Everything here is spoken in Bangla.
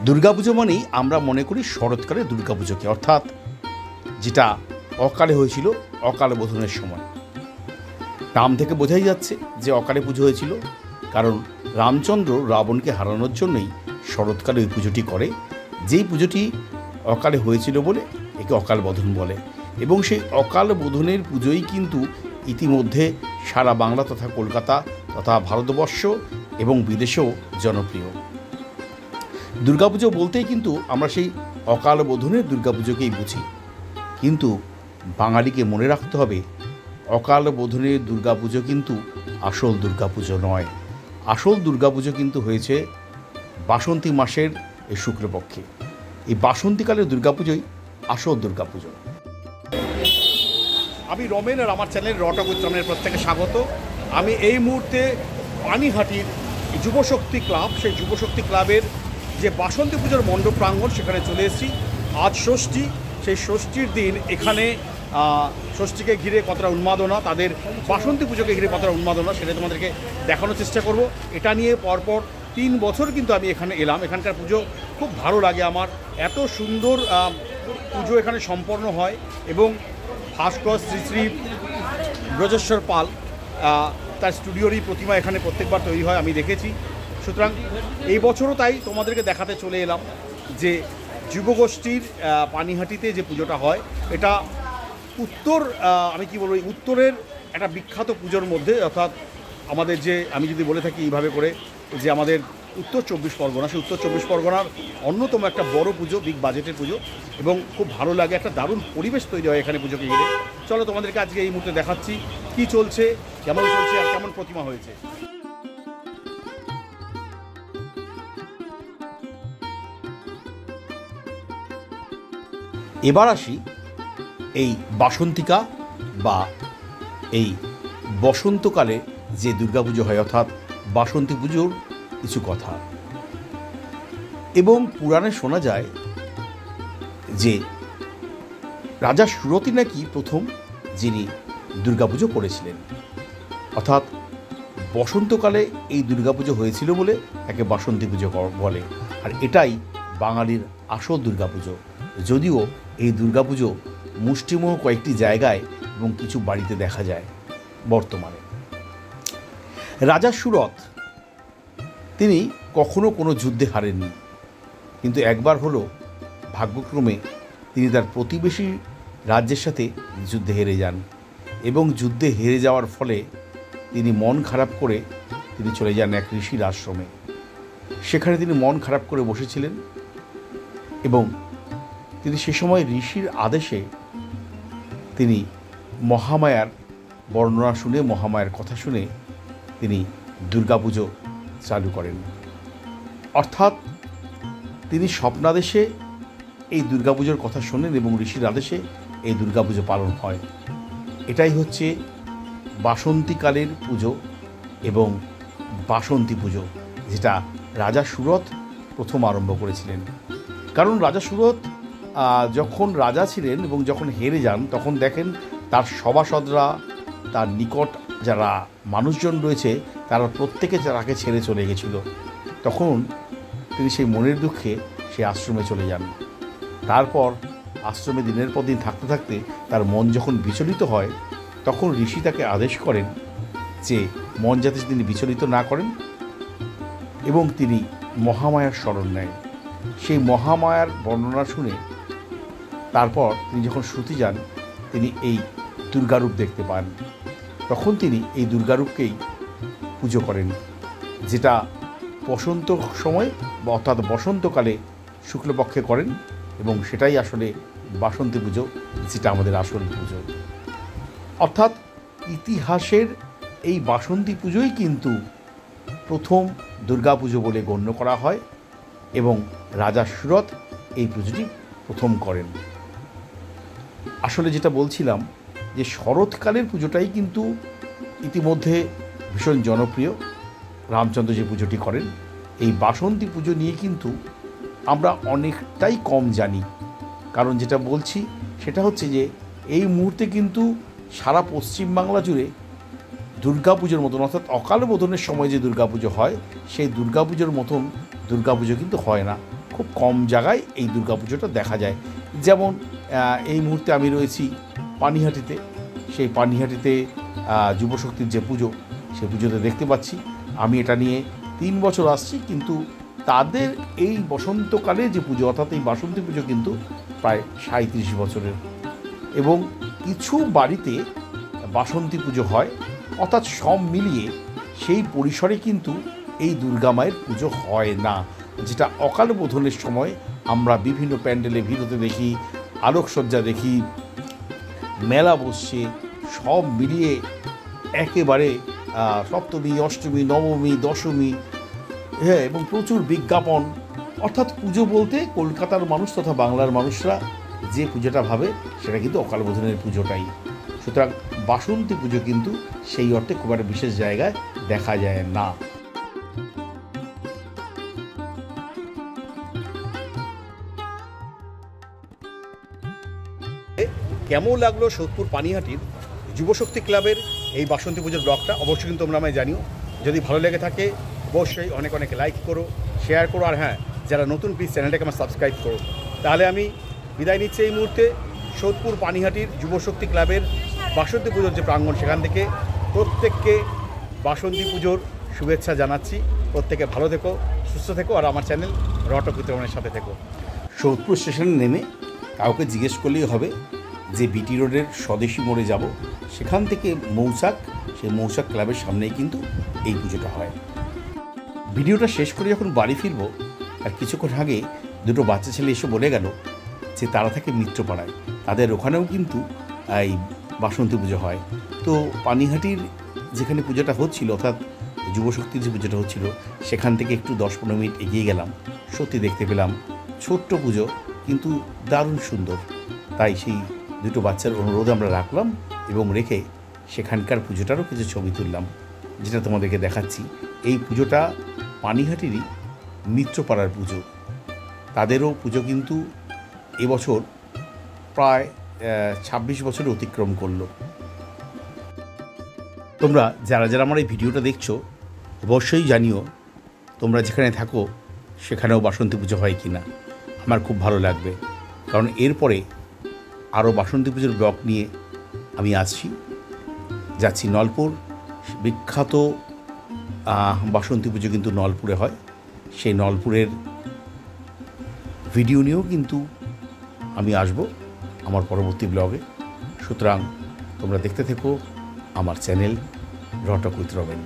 দুর্গাপুজো মানেই আমরা মনে করি শরৎকালে দুর্গাপুজোকে, অর্থাৎ যেটা অকালে হয়েছিল অকাল বোধনের সময়। নাম থেকে বোঝাই যাচ্ছে যে অকালে পুজো হয়েছিল, কারণ রামচন্দ্র রাবণকে হারানোর জন্যই শরৎকালে ওই পুজোটি করে, যেই পুজোটি অকালে হয়েছিল বলে একে অকাল বোধন বলে। এবং সেই অকাল বোধনের পুজোই কিন্তু ইতিমধ্যে সারা বাংলা তথা কলকাতা তথা ভারতবর্ষ এবং বিদেশেও জনপ্রিয়। দুর্গাপুজো বলতেই কিন্তু আমরা সেই অকাল বোধনের দুর্গাপুজোকেই বুঝি, কিন্তু বাঙালিকে মনে রাখতে হবে অকাল বোধনের দুর্গাপুজো কিন্তু আসল দুর্গাপুজো নয়। আসল দুর্গাপুজো কিন্তু হয়েছে বাসন্তী মাসের এই শুক্লপক্ষে। এই বাসন্তীকালের দুর্গাপুজোই আসল দুর্গাপুজো। আমি রমেন, আর আমার চ্যানেল রটক উচ্চারণের প্রত্যেকে স্বাগত। আমি এই মুহূর্তে পানিহাটির যুবশক্তি ক্লাব, সেই যুবশক্তি ক্লাবের যে বাসন্তী পুজোর মণ্ডপ প্রাঙ্গণ, সেখানে চলে এসেছি। আজ ষষ্ঠী, সেই ষষ্ঠীর দিন এখানে ষষ্ঠীকে ঘিরে কতটা উন্মাদনা, তাদের বাসন্তী পুজোকে ঘিরে কতটা উন্মাদনা, সেটা তোমাদেরকে দেখানোর চেষ্টা করব। এটা নিয়ে পরপর 3 বছর কিন্তু আমি এখানে এলাম। এখানকার পুজো খুব ভালো লাগে আমার, এত সুন্দর পুজো এখানে সম্পন্ন হয়। এবং ভাস্কর শ্রী শ্রী ব্রজেশ্বর পাল তার স্টুডিওরই প্রতিমা এখানে প্রত্যেকবার তৈরি হয়, আমি দেখেছি। সুতরাং এই বছরও তাই তোমাদেরকে দেখাতে চলে এলাম যে যুবগোষ্ঠীর পানিহাটিতে যে পুজোটা হয়, এটা উত্তর, আমি কি বলবো, উত্তরের একটা বিখ্যাত পুজোর মধ্যে, অর্থাৎ আমাদের যে, আমি যদি বলে থাকি এইভাবে করে, যে আমাদের উত্তর 24 পরগনা, সেই উত্তর 24 পরগনার অন্যতম একটা বড় পুজো, বিগ বাজেটের পুজো, এবং খুব ভালো লাগে, একটা দারুণ পরিবেশ তৈরি হয় এখানে পুজোকে ঘিরে। চলো তোমাদেরকে আজকে এই মুহূর্তে দেখাচ্ছি কি চলছে, কেমন চলছে আর কেমন প্রতিমা হয়েছে। এবার আসি এই বাসন্তিকা বা এই বসন্তকালে যে দুর্গাপুজো হয়, অর্থাৎ বাসন্তী পুজোর কিছু কথা। এবং পুরাণে শোনা যায় যে রাজা সুরথী নাকি প্রথম যিনি দুর্গাপুজো করেছিলেন, অর্থাৎ বসন্তকালে এই দুর্গাপুজো হয়েছিল বলে একে বাসন্তী পুজো বলে। আর এটাই বাঙালির আসল দুর্গাপুজো, যদিও এই দুর্গাপুজো মুষ্টিমেয় কয়েকটি জায়গায় এবং কিছু বাড়িতে দেখা যায় বর্তমানে। রাজা সুরথ তিনি কখনো কোনো যুদ্ধে হারেননি, কিন্তু একবার হলো ভাগ্যক্রমে তিনি তার প্রতিবেশী রাজ্যের সাথে যুদ্ধে হেরে যান, এবং যুদ্ধে হেরে যাওয়ার ফলে তিনি মন খারাপ করে তিনি চলে যান এক ঋষির আশ্রমে। সেখানে তিনি মন খারাপ করে বসেছিলেন, এবং তিনি সে সময় ঋষির আদেশে তিনি মহামায়ার বর্ণনা শুনে, মহামায়ার কথা শুনে তিনি দুর্গাপুজো চালু করেন। অর্থাৎ তিনি স্বপ্নাদেশে এই দুর্গাপুজোর কথা শোনেন এবং ঋষির আদেশে এই দুর্গাপুজো পালন হয়। এটাই হচ্ছে বাসন্তীকালের পুজো এবং বাসন্তী পুজো, যেটা রাজা সুরথ প্রথম আরম্ভ করেছিলেন। কারণ রাজা সুরথ যখন রাজা ছিলেন এবং যখন হেরে যান, তখন দেখেন তার সভাসদরা, তার নিকট যারা মানুষজন রয়েছে, তারা প্রত্যেকে তাকে ছেড়ে চলে গেছিল। তখন তিনি সেই মনের দুঃখে সেই আশ্রমে চলে যান। তারপর আশ্রমে দিনের পর দিন থাকতে থাকতে তার মন যখন বিচলিত হয়, তখন ঋষি তাকে আদেশ করেন যে মন যাতে তিনি বিচলিত না করেন, এবং তিনি মহামায়ার শরণ নেন। সেই মহামায়ার বর্ণনা শুনে তারপর তিনি যখন শ্রুতি যান, তিনি এই দুর্গারূপ দেখতে পান। তখন তিনি এই দুর্গারূপকেই পুজো করেন, যেটা বসন্ত সময় অর্থাৎ বসন্তকালে শুক্লপক্ষে করেন, এবং সেটাই আসলে বাসন্তী পুজো, যেটা আমাদের আসল পুজো। অর্থাৎ ইতিহাসের এই বাসন্তী পুজোই কিন্তু প্রথম দুর্গাপুজো বলে গণ্য করা হয়, এবং রাজা সুরথ এই পুজোটি প্রথম করেন। আসলে যেটা বলছিলাম যে শরৎকালের পুজোটাই কিন্তু ইতিমধ্যে ভীষণ জনপ্রিয়। রামচন্দ্র যে পুজোটি করেন, এই বাসন্তী পুজো নিয়ে কিন্তু আমরা অনেকটাই কম জানি। কারণ যেটা বলছি সেটা হচ্ছে যে এই মুহূর্তে কিন্তু সারা পশ্চিমবাংলা জুড়ে দুর্গাপুজোর মতন, অর্থাৎ অকাল বোধনের সময় যে দুর্গাপুজো হয়, সেই দুর্গাপুজোর মতন দুর্গাপুজো কিন্তু হয় না। খুব কম জায়গায় এই দুর্গাপুজোটা দেখা যায়। যেমন এই মুহূর্তে আমি রয়েছি পানিহাটিতে। সেই পানিহাটিতে যুবশক্তির যে পুজো, সেই পুজোতে দেখতে পাচ্ছি। আমি এটা নিয়ে 3 বছর আসছি, কিন্তু তাদের এই বসন্তকালে যে পুজো, অর্থাৎ এই বাসন্তী পুজো কিন্তু প্রায় 37 বছরের। এবং কিছু বাড়িতে বাসন্তী পুজো হয়, অর্থাৎ সব মিলিয়ে সেই পরিসরে কিন্তু এই দুর্গা মায়ের পুজো হয় না, যেটা অকাল বোধনের সময় আমরা বিভিন্ন প্যান্ডেলে ভিড় হতে দেখি, আলোকসজ্জা দেখি, মেলা বসছে, সব মিলিয়ে একেবারে সপ্তমী, অষ্টমী, নবমী, দশমী, হ্যাঁ, এবং প্রচুর বিজ্ঞাপন। অর্থাৎ পুজো বলতে কলকাতার মানুষ তথা বাংলার মানুষরা যে পুজোটা ভাবে সেটা কিন্তু অকাল বোধনের পুজোটাই। সুতরাং বাসন্তী পুজো কিন্তু সেই অর্থে খুব একটা বিশেষ জায়গায় দেখা যায় না। কেমন লাগলো সোদপুর পানিহাটির যুবশক্তি ক্লাবের এই বাসন্তী পুজোর ব্লগটা? অবশ্যই কিন্তু তোমরা আমায় জানিও। যদি ভালো লেগে থাকে অবশ্যই অনেক অনেক লাইক করো, শেয়ার করো, আর হ্যাঁ, যারা নতুন প্লিজ চ্যানেলটাকে আমার সাবস্ক্রাইব করো। তাহলে আমি বিদায় নিচ্ছি এই মুহূর্তে। সোদপুর পানিহাটির যুবশক্তি ক্লাবের বাসন্তী পুজোর যে প্রাঙ্গণ, সেখান থেকে প্রত্যেককে বাসন্তী পুজোর শুভেচ্ছা জানাচ্ছি। প্রত্যেকে ভালো থেকো, সুস্থ থেকো, আর আমার চ্যানেল রটক বিতরণের সাথে থেকো। সোদপুর স্টেশনে নেমে কাউকে জিজ্ঞেস করলেই হবে যে বিটি রোডের স্বদেশী মোড়ে যাব, সেখান থেকে মৌচাক, সেই মৌচাক ক্লাবের সামনেই কিন্তু এই পুজোটা হয়। ভিডিওটা শেষ করে যখন বাড়ি ফিরব, আর কিছুক্ষণ আগে দুটো বাচ্চা ছেলে এসে বলে গেল যে তারা থাকে মিত্রপাড়ায়, তাদের ওখানেও কিন্তু এই বাসন্তী পুজো হয়। তো পানিহাটির যেখানে পুজোটা হচ্ছিল, অর্থাৎ যুবশক্তির যে পুজোটা হচ্ছিল, সেখান থেকে একটু 10-15 মিনিট এগিয়ে গেলাম। সত্যি দেখতে পেলাম ছোট্ট পুজো, কিন্তু দারুণ সুন্দর। তাই সেই দুটো বাচ্চার অনুরোধ আমরা রাখলাম এবং রেখে সেখানকার পুজোটারও কিছু ছবি তুললাম, যেটা তোমাদেরকে দেখাচ্ছি। এই পুজোটা পানিহাটিরই মিত্রপাড়ার পুজো। তাদেরও পুজো কিন্তু এবছর প্রায় 26 বছর অতিক্রম করলো। তোমরা যারা যারা আমার এই ভিডিওটা দেখছো, অবশ্যই জানিও তোমরা যেখানে থাকো সেখানেও বাসন্তী পুজো হয় কি না। আমার খুব ভালো লাগবে, কারণ এরপরে আরও বাসন্তী পুজোর ব্লগ নিয়ে আমি যাচ্ছি নলপুর। বিখ্যাত বাসন্তী পুজো কিন্তু নলপুরে হয়। সেই নলপুরের ভিডিও নিয়েও কিন্তু আমি আসব আমার পরবর্তী ব্লগে। সুতরাং তোমরা দেখতে থেকো আমার চ্যানেল রটক উইথ রমেন।